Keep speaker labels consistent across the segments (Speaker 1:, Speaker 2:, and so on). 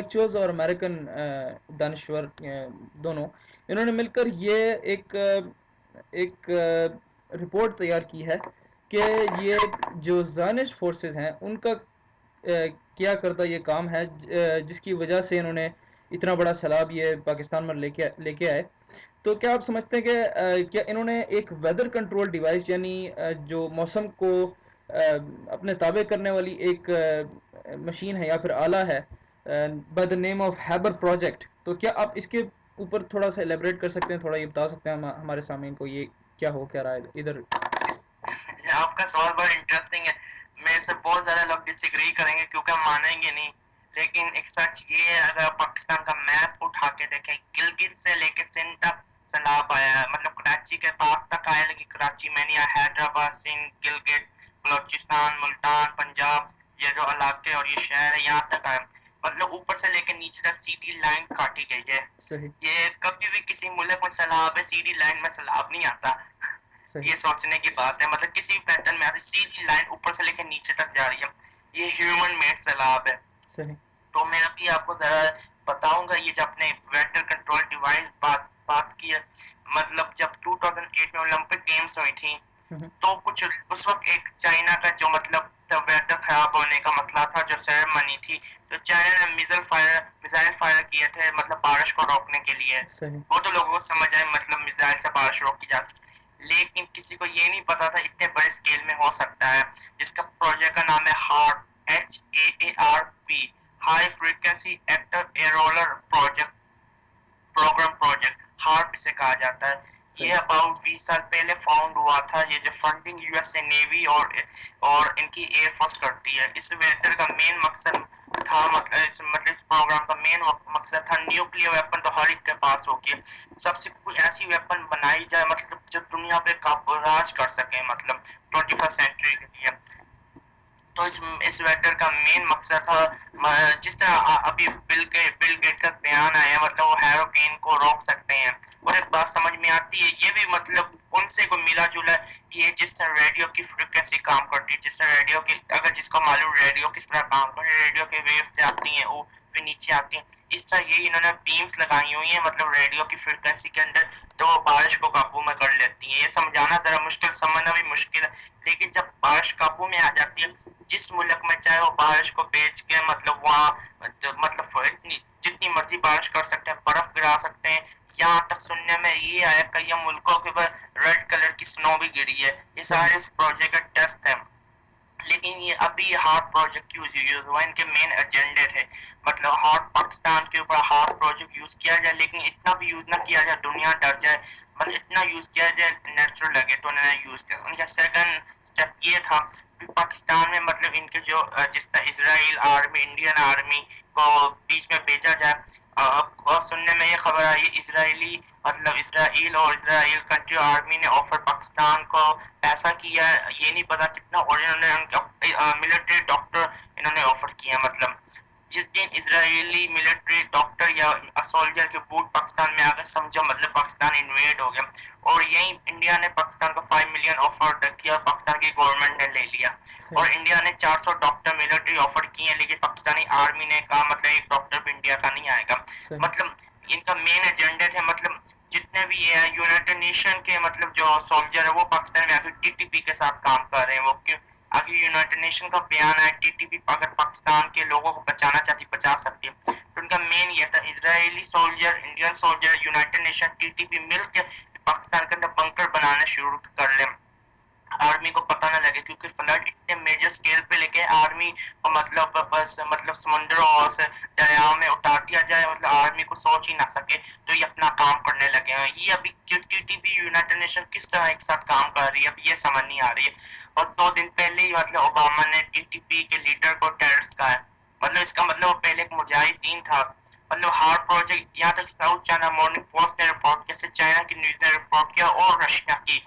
Speaker 1: Intellectuals اور American دانشور دونوں، انہوں نے مل کر یہ ایک رپورٹ تیار کی ہے کہ یہ جو زائنسٹ فورسز ہیں ان کا کیا کرتا یہ کام ہے جس کی وجہ سے انہوں نے اتنا بڑا سیلاب یہ پاکستان میں لے کے آئے. تو کیا آپ سمجھتے ہیں کہ کیا انہوں نے ایک ویدر کنٹرول ڈیوائس یعنی جو موسم کو اپنے تابع کرنے والی ایک مشین ہے یا پھر آلہ ہے by the name of ہیبر project, تو کیا آپ اس کے اوپر تھوڑا سا ایلیبریٹ کر سکتے ہیں، تھوڑا یہ بتا سکتے ہیں ہمارے سامعین کو یہ کیا ہو کیا رہا ہے ادھر؟
Speaker 2: آپ کا سوال بڑا انٹرسٹنگ ہے. میرے سے بہت زیادہ لوگ ڈس ایگری کریں گے کیونکہ ہم مانیں گے نہیں، لیکن ایک سچ یہ ہے، اگر آپ پاکستان کا میپ اٹھا کے دیکھیں، گلگت سے لے کے سندھ تک سیلاب آیا ہے. مطلب کراچی کے پاس تک آیا، لیکن کراچی میں نہیں آیا. حیدرآباد، سندھ، گلگت، بلوچستان، ملتان، پنجاب، یہ جو علاقے اور یہ شہر ہے یہاں تک آیا. مطلب اوپر سے لے کے نیچے تک سیدھی لائن کاٹی گئی ہے.
Speaker 1: صحیح
Speaker 2: یہ کبھی بھی کسی ملک میں سیلاب ہے سیدھی لائن میں سیلاب نہیں آتا.
Speaker 1: صحیح
Speaker 2: یہ سوچنے کی بات ہے. مطلب کسی پیٹرن میں آتی سیدھی لائن اوپر سے لے کے نیچے تک جا رہی ہے. یہ ہیومن میڈ سیلاب ہے.
Speaker 1: صحیح
Speaker 2: تو میں ابھی آپ کو ذرا بتاؤں گا یہ جو اپنے ویدر کنٹرول ڈیوائس بات کی ہے. مطلب جب 2008 میں اولمپک گیمز ہوئی تھی تو کچھ اس وقت ایک چائنا کا جو مطلب ویدر خراب ہونے کا مسئلہ تھا، جو سیریمنی تھی، تو چائنا نے میزائل فائر کیے تھے مطلب بارش کو روکنے کے لیے.
Speaker 1: صحیح
Speaker 2: وہ تو لوگوں کو سمجھ آئے مطلب میزائل سے بارش روکی جا سکتی، لیکن کسی کو یہ نہیں پتا تھا اتنے بڑے اسکیل میں ہو سکتا ہے. جس کا پروجیکٹ کا نام ہے HAARP, HAARP، high frequency active auroral program project. HAARP سے کہا جاتا ہے. یہ
Speaker 1: صحیح
Speaker 2: اباؤٹ 20 سال پہلے فاؤنڈ ہوا تھا. یہ جو funding U S A navy اور ان کی ایئر فورس کرتی ہے. اس ویدر کا مین مقصد تھا مطلب اس پروگرام کا مین مقصد تھا نیوکلیر ویپن تو ہر ایک کے پاس ہوگی، سب سے کوئی ایسی ویپن بنائی جائے مطلب جو دنیا پہ راج کر سکے مطلب 21 سینچری کے لیے. تو اس ویٹر کا مین مقصد تھا جس طرح ابھی بل گیٹ کا بیان آیا مطلب وہ ہیروکین کو روک سکتے ہیں. اور ایک بات سمجھ میں آتی ہے یہ بھی مطلب ان سے کو ملا جلا یہ جس طرح ریڈیو کی فریکوینسی کام کرتی ہے. جس طرح ریڈیو کی اگر جس کو معلوم ریڈیو کس طرح کام کرتی ہے، ریڈیو کے ویوز جاتی ہیں وہ پھر نیچے آتی ہیں، اس طرح یہی انہوں نے بیمز لگائی ہوئی ہیں مطلب ریڈیو کی فریکوینسی کے اندر، تو وہ بارش کو قابو میں کر لیتی ہیں. یہ سمجھانا ذرا مشکل، سمجھنا بھی مشکل ہے، لیکن جب بارش قابو میں آ جاتی ہے جس ملک میں چاہے وہ بارش کو بیچ کے مطلب وہاں مطلب جتنی مرضی بارش کر سکتے ہیں، برف گرا سکتے ہیں. یہاں تک سننے میں یہ آیا کئی ملکوں کے اوپر ریڈ کلر کی سنو بھی گری ہے. یہ
Speaker 1: صحیح
Speaker 2: سارے اس پروجیکٹ کا ٹیسٹ ہے. لیکن یہ ابھی ہارٹ پروجیکٹ یوز ہوا، ان کے مین ایجنڈے تھے مطلب ہارٹ پاکستان کے اوپر ہارٹ پروجیکٹ یوز کیا جائے، لیکن اتنا بھی یوز نہ کیا جائے دنیا ڈر جائے، مطلب اتنا یوز کیا جائے نیچرل لگے تو انہوں نے یوز کیا. ان کا سیکنڈ اسٹیپ یہ تھا پاکستان میں مطلب ان کے جو جس طرح اسرائیل آرمی انڈین آرمی کو بیچ میں بھیجا جائے. اور سننے میں یہ خبر آئی اسرائیل اور اسرائیل کنٹری آرمی نے آفر پاکستان کو پیسہ کیا. یہ نہیں پتا کتنا، اور انہوں نے ملٹری ڈاکٹر انہوں نے آفر کیا. مطلب جس دن اسرائیلی ملٹری ڈاکٹر یا سولجر کے بوٹ پاکستان میں آ گئے سمجھو مطلب پاکستان انویڈ ہو گیا. اور یہی انڈیا نے پاکستان کو 5 ملین آفر کیا اور پاکستان کی گورنمنٹ نے لے لیا. اور
Speaker 1: صحیح
Speaker 2: انڈیا نے 400 ڈاکٹر ملٹری آفر کیے ہیں، لیکن پاکستانی آرمی نے کہا مطلب ایک ڈاکٹر بھی انڈیا کا نہیں آئے گا.
Speaker 1: صحیح
Speaker 2: مطلب ان کا مین ایجنڈے تھے مطلب جتنے بھی یہ یونائٹڈ نیشن کے مطلب جو سولجر ہے وہ پاکستان میں آگے ٹی ٹی پی کے ساتھ کام کر رہے ہیں. وہ کیوں آگے یونائٹڈ نیشن کا بیان ہے ٹی ٹی پی اگر پاکستان کے لوگوں کو بچانا چاہتی بچا سکتی ہے. تو ان کا مین یہ تھا Israeli soldier, Indian soldier, United Nation, T T P مل کے پاکستان کے اندر بنکر بنانا شروع کر لیں، آرمی کو پتہ نہ لگے. کیونکہ فلڈ اتنے میجر اسکیل پہ لے کے آرمی کو مطلب بس مطلب سمندروں سے دریاؤں میں اتار دیا جائے مطلب آرمی کو سوچ ہی نہ سکے تو یہ اپنا کام کرنے لگے ہیں. یہ ابھی T T P United nation کس طرح ایک ساتھ کام کر رہی ہے اب یہ سمجھ نہیں آ رہی ہے. اور 2 دن پہلے ہی مطلب اوباما نے ٹی ٹی پی کے لیڈر کو ٹیررسٹ کہا ہے. مطلب اس کا مطلب وہ پہلے ایک مجاہدین تھا. مطلب ہارٹ پروجیکٹ یہاں تک ساؤتھ چائنا مارننگ پوسٹ نے رپورٹ کیا، چائنا کی نیوز نے رپورٹ کیا اور رشیا کی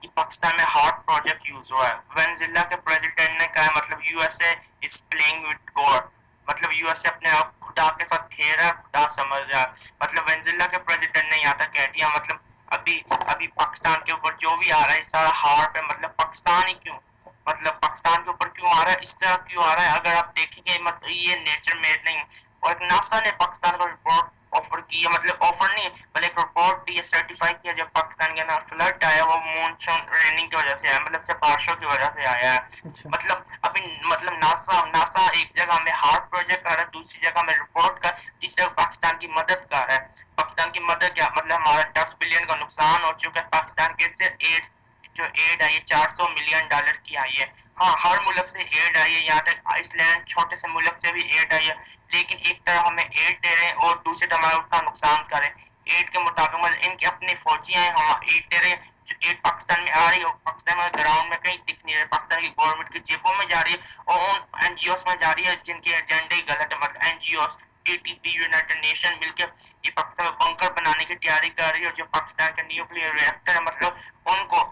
Speaker 2: کہ پاکستان میں ہارٹ پروجیکٹ یوز ہوا ہے. وینزویلا کے پریزیڈنٹ نے کہا مطلب U S A is playing with God, مطلب یو ایس اے اپنے آپ خدا کے ساتھ کھیل خدا سمجھ رہا. مطلب وینزویلا کے پریزیڈنٹ نے یہاں تک کہہ دیا مطلب ابھی پاکستان کے اوپر جو بھی آ رہا ہے سارا ہارپ ہے. مطلب پاکستان ہی کیوں، مطلب پاکستان کے اوپر کیوں آ رہا ہے، اس طرح کیوں آ رہا ہے. اگر آپ دیکھیں گے مطلب یہ نیچر میڈ نہیں، اور ایک ناسا نے پاکستان کو رپورٹ آفر کی ہے, مطلب آفر نہیں بلکہ ایک رپورٹ دی, سرٹیفائی کیا جب پاکستان کے اندر فلڈ آیا وہ مونسون ریننگ کی وجہ سے آیا, مطلب سے بارشوں کی وجہ سے آیا ہے.
Speaker 1: اچھا
Speaker 2: مطلب ابھی مطلب ناسا ایک جگہ میں ہارٹ پروجیکٹ کر رہا ہے, دوسری جگہ میں رپورٹ کر, تیسری جگہ پاکستان کی مدد کر رہا ہے. پاکستان کی مدد کیا مطلب, ہمارا 10 بلین کا نقصان ہو چکا ہے, پاکستان کے سے ایڈ آئی ہے $400 ملین کی آئی ہے. ہاں ہر ملک سے ایڈ آئی ہے, یہاں تک آئس لینڈ چھوٹے سے ملک سے بھی ایڈ آئی ہے, لیکن ایک طرح ہمیں ایڈ دے رہے ہیں اور دوسری طرف ہمارا اتنا نقصان کریں. ایڈ کے مطابق مطلب ان کے اپنے فوجی ہیں, ہم ایڈ دے رہے ہیں, جو ایڈ پاکستان میں آ رہی ہے اور پاکستان میں گراؤنڈ میں کہیں دکھ نہیں رہے, پاکستان کی گورنمنٹ کی جیبوں میں جا رہی ہے اور ان این جی اوز میں جا رہی ہے جن کے ایجنڈے ہی غلط ہے. مطلب N G Os T T P United Nation مل کے یہ پاکستان میں بنکر بنانے کی تیاری کر رہی ہے, اور جو پاکستان کے نیوکلیئر ریئیکٹر ہے مطلب ان کو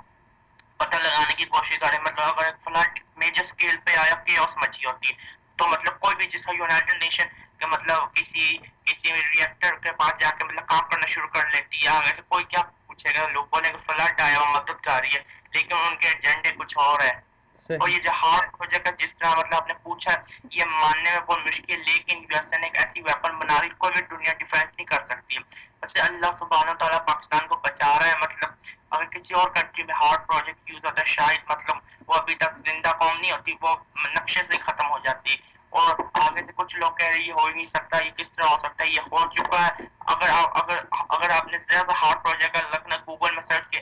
Speaker 2: پتہ لگانے کی کوشش کرے. مطلب اگر ایک فلڈ میجر اسکیل پہ آیا کیوس مچی ہوتی ہے, تو مطلب کوئی بھی جس کا یونائٹڈ نیشن کہ مطلب کسی ریئیکٹر کے پاس جا کے مطلب کام کرنا شروع کر لیتی ہے, آگے سے کوئی کیا پوچھے گا, لوگ بولیں کہ فلڈ آیا وہ مدد کر رہی ہے, لیکن ان کے ایجنڈے کچھ اور ہے. اور
Speaker 1: صحیح.
Speaker 2: یہ جو ہارڈ پروجیکٹ ہے جس طرح مطلب آپ نے پوچھا, یہ ماننے میں بہت مشکل, لیکن یو ایس ایک ایسی ویپن بنا رہی کوئی بھی دنیا ڈیفینس نہیں کر سکتی. ویسے اللہ سبحانہ تعالیٰ پاکستان کو بچا رہا ہے. مطلب اگر کسی اور کنٹری میں ہارڈ پروجیکٹ یوز ہوتا ہے شاید مطلب وہ ابھی تک زندہ قوم نہیں ہوتی, وہ نقشے سے ختم ہو جاتی. اور آگے سے کچھ لوگ کہہ رہے ہیں یہ ہو ہی نہیں سکتا, یہ کس طرح ہو سکتا ہے, یہ ہو چکا ہے. اگر آپ نے زیادہ ہارڈ پروجیکٹ لکھنا گوگل میں سرچ کیا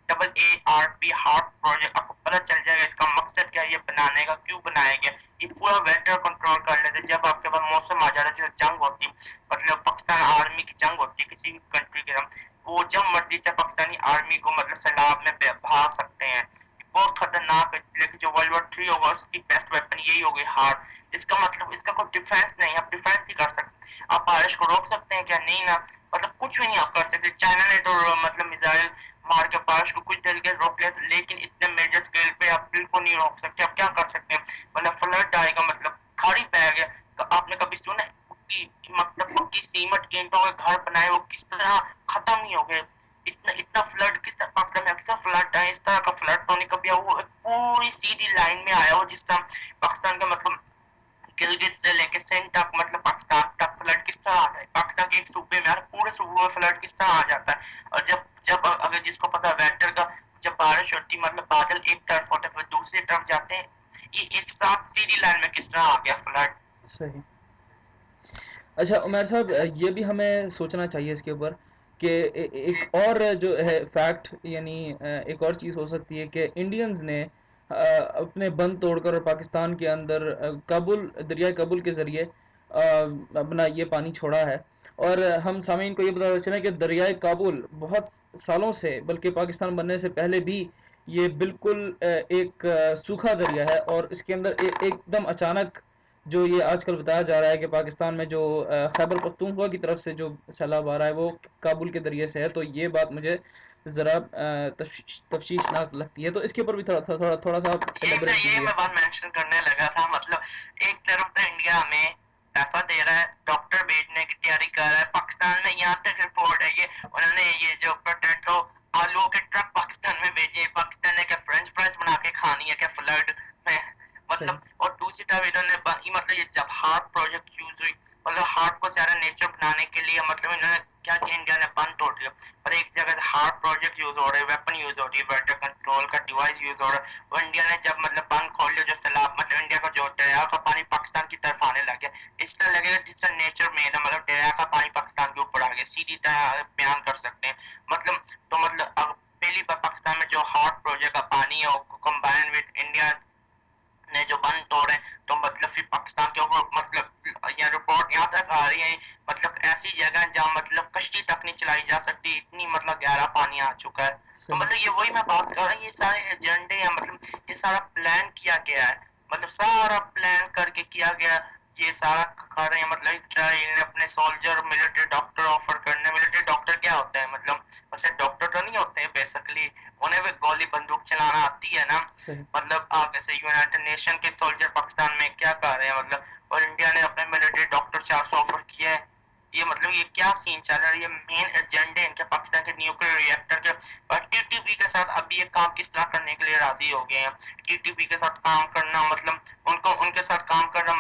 Speaker 2: HARP ہارٹ پروجیکٹ, آپ کو پتہ چل جائے گا اس کا مقصد کیا ہے, یہ بنانے کا کیوں بنایا گیا. یہ پورا ویدر کنٹرول کر لیتے, جب آپ کے پاس موسم آ جاتا ہے جیسے جنگ ہوتی, مطلب پاکستان آرمی کی جنگ ہوتی ہے کسی بھی کنٹری کے ساتھ, وہ جب مرضی چاہے پاکستانی آرمی کو مطلب سیلاب میں بہا سکتے ہیں. بہت خطرناک ہے, لیکن جو ورلڈ وار 3 ہوگا اس کی بیسٹ ویپن یہی ہوگی ہارٹ. اس کا مطلب اس کا کوئی ڈیفینس نہیں, آپ ڈیفینس نہیں کر سکتے. آپ بارش کو روک سکتے ہیں کیا, نہیں نا, مطلب کچھ بھی نہیں آپ کر سکتے. چائنا نے تو مطلب میزائل مار کے بارش کو کچھ دیر کے روک لیا, لیکن اتنے میجر اسکیل پہ آپ بالکل نہیں روک سکتے. آپ کیا کر سکتے ہیں, مطلب فلڈ آئے گا, مطلب کھاڑی پہ گیا. تو آپ نے کبھی سنا مطلب کی سیمٹ اینٹوں کے گھر بنائے وہ کس طرح ختم نہیں ہو گئے. اتنا فلڈ کس طرح پاکستان میں اکثر فلڈ آئے, اس طرح کا فلڈ تو نہیں کبھی. وہ پوری سیدھی لائن میں آیا ہو جس طرح پاکستان کا مطلب گلگت سے لے کے سندھ تک, مطلب پاکستان تک فلڈ کس طرح آ جائے. پاکستان کے ایک صوبے میں پورے صوبے میں فلڈ کس طرح آ جاتا ہے. اور جب اگر جس کو پتا ویٹر کا جب بارش ہوتی مطلب بادل ایک طرف ہوتے پھر دوسری طرف جاتے ہیں, یہ ایک ساتھ سیدھی لائن میں کس طرح آ گیا فلڈ.
Speaker 1: صحیح. اچھا عمیر صاحب, یہ بھی ہمیں سوچنا چاہیے اس کے اوپر کہ ایک اور جو ہے فیکٹ, یعنی ایک اور چیز ہو سکتی ہے کہ انڈینز نے اپنے بند توڑ کر اور پاکستان کے اندر دریائے کابل کے ذریعے اپنا یہ پانی چھوڑا ہے. اور ہم سامعین کو یہ بتا چلیں کہ دریائے کابل بہت سالوں سے, بلکہ پاکستان بننے سے پہلے بھی, یہ بالکل ایک سوکھا دریا ہے. اور اس کے اندر ایک دم اچانک جو یہ آج کل بتایا جا رہا ہے کہ پاکستان میں جو خیبر پختونخوا کی طرف سے جو سیلاب آ رہا ہے وہ کابل کے ذریعے سے ہے, تو یہ بات مجھے ذرا تفشیشناک لگتی ہے. تو اس کے اوپر بھی تھوڑا سا ایلیبریٹ
Speaker 2: یہی
Speaker 1: کیجیے.
Speaker 2: میں بات مینشن کرنے لگا تھا. مطلب ایک طرف تو انڈیا میں پیسہ دے رہا ہے, ڈاکٹر بھیجنے کی تیاری کر رہا ہے. پاکستان میں یہاں تک رپورٹ ہے کہ انہوں نے یہ جو پوٹیٹو آلو کے ٹرک پاکستان میں بھیجے, پاکستان نے کیا فرینچ فرائز بنا کے کھانی ہے کیا فلڈ میں, مطلب.
Speaker 1: صحیح.
Speaker 2: اور دوسری طرف انہوں نے مطلب یہ جب ہارٹ پروجیکٹ یوز ہوئی, مطلب ہارٹ کو زیادہ نیچر بنانے کے لیے, مطلب انہوں نے کیا کہ انڈیا نے بند توڑ دیا. اور ایک جگہ ہارٹ پروجیکٹ یوز ہو رہے, ویپن یوز ہو رہی ہے, ویٹر کنٹرول کا ڈیوائس یوز ہو رہا ہے. اور انڈیا نے جب مطلب بند کھول لیا, جو سیلاب مطلب انڈیا کا جو دریا کا پانی پاکستان کی طرف آنے لگ گیا, اس طرح لگے گا جس طرح نیچر میں نا, مطلب دریا کا پانی پاکستان کے اوپر آ گیا, سیدھی طرح بیان کر سکتے ہیں. مطلب تو مطلب پہلی بار پاکستان میں جو ہارٹ پروجیکٹ کا پانی ہے وہ کمبائن وتھ انڈیا نے جو بند توڑے, تو مطلب پھر پاکستان کے اوپر مطلب یہ رپورٹ یہاں تک آ رہی ہے, مطلب ایسی جگہ جہاں مطلب کشتی تک نہیں چلائی جا سکتی, اتنی مطلب گہرا پانی آ چکا ہے. تو
Speaker 1: صحیح.
Speaker 2: مطلب یہ وہی میں بات کر رہا ہوں, یہ سارے ایجنڈے ہیں, مطلب یہ سارا پلان کیا گیا ہے, مطلب سارا پلان کر کے کیا گیا. یہ سارا کر رہے ہیں, مطلب اپنے سولجر ملٹری ڈاکٹر آفر کرنے. ملٹری ڈاکٹر کیا ہوتا ہے, مطلب ویسے ڈاکٹر تو نہیں ہوتے ہیں بیسکلی, انہیں بھی گولی بندوق چلانا آتی ہے نا.
Speaker 1: صحیح.
Speaker 2: مطلب آگے سے یونائٹڈ نیشن کے سولجر پاکستان میں کیا کر رہے ہیں, مطلب, اور انڈیا نے اپنے ملٹری ڈاکٹر 400 آفر کیا ہے. یہ مطلب یہ کیا سین چل رہا ہے, یہ مین ایجنڈے ان کے پاکستان کے نیوکلیئر ریئیکٹر کے. اور ٹی ٹی پی کے ساتھ ابھی یہ کام کس طرح کرنے کے لیے راضی ہو گئے ہیں. ٹی ٹی پی کے ساتھ کام کرنا مطلب ان کو ان کے ساتھ کام کرنا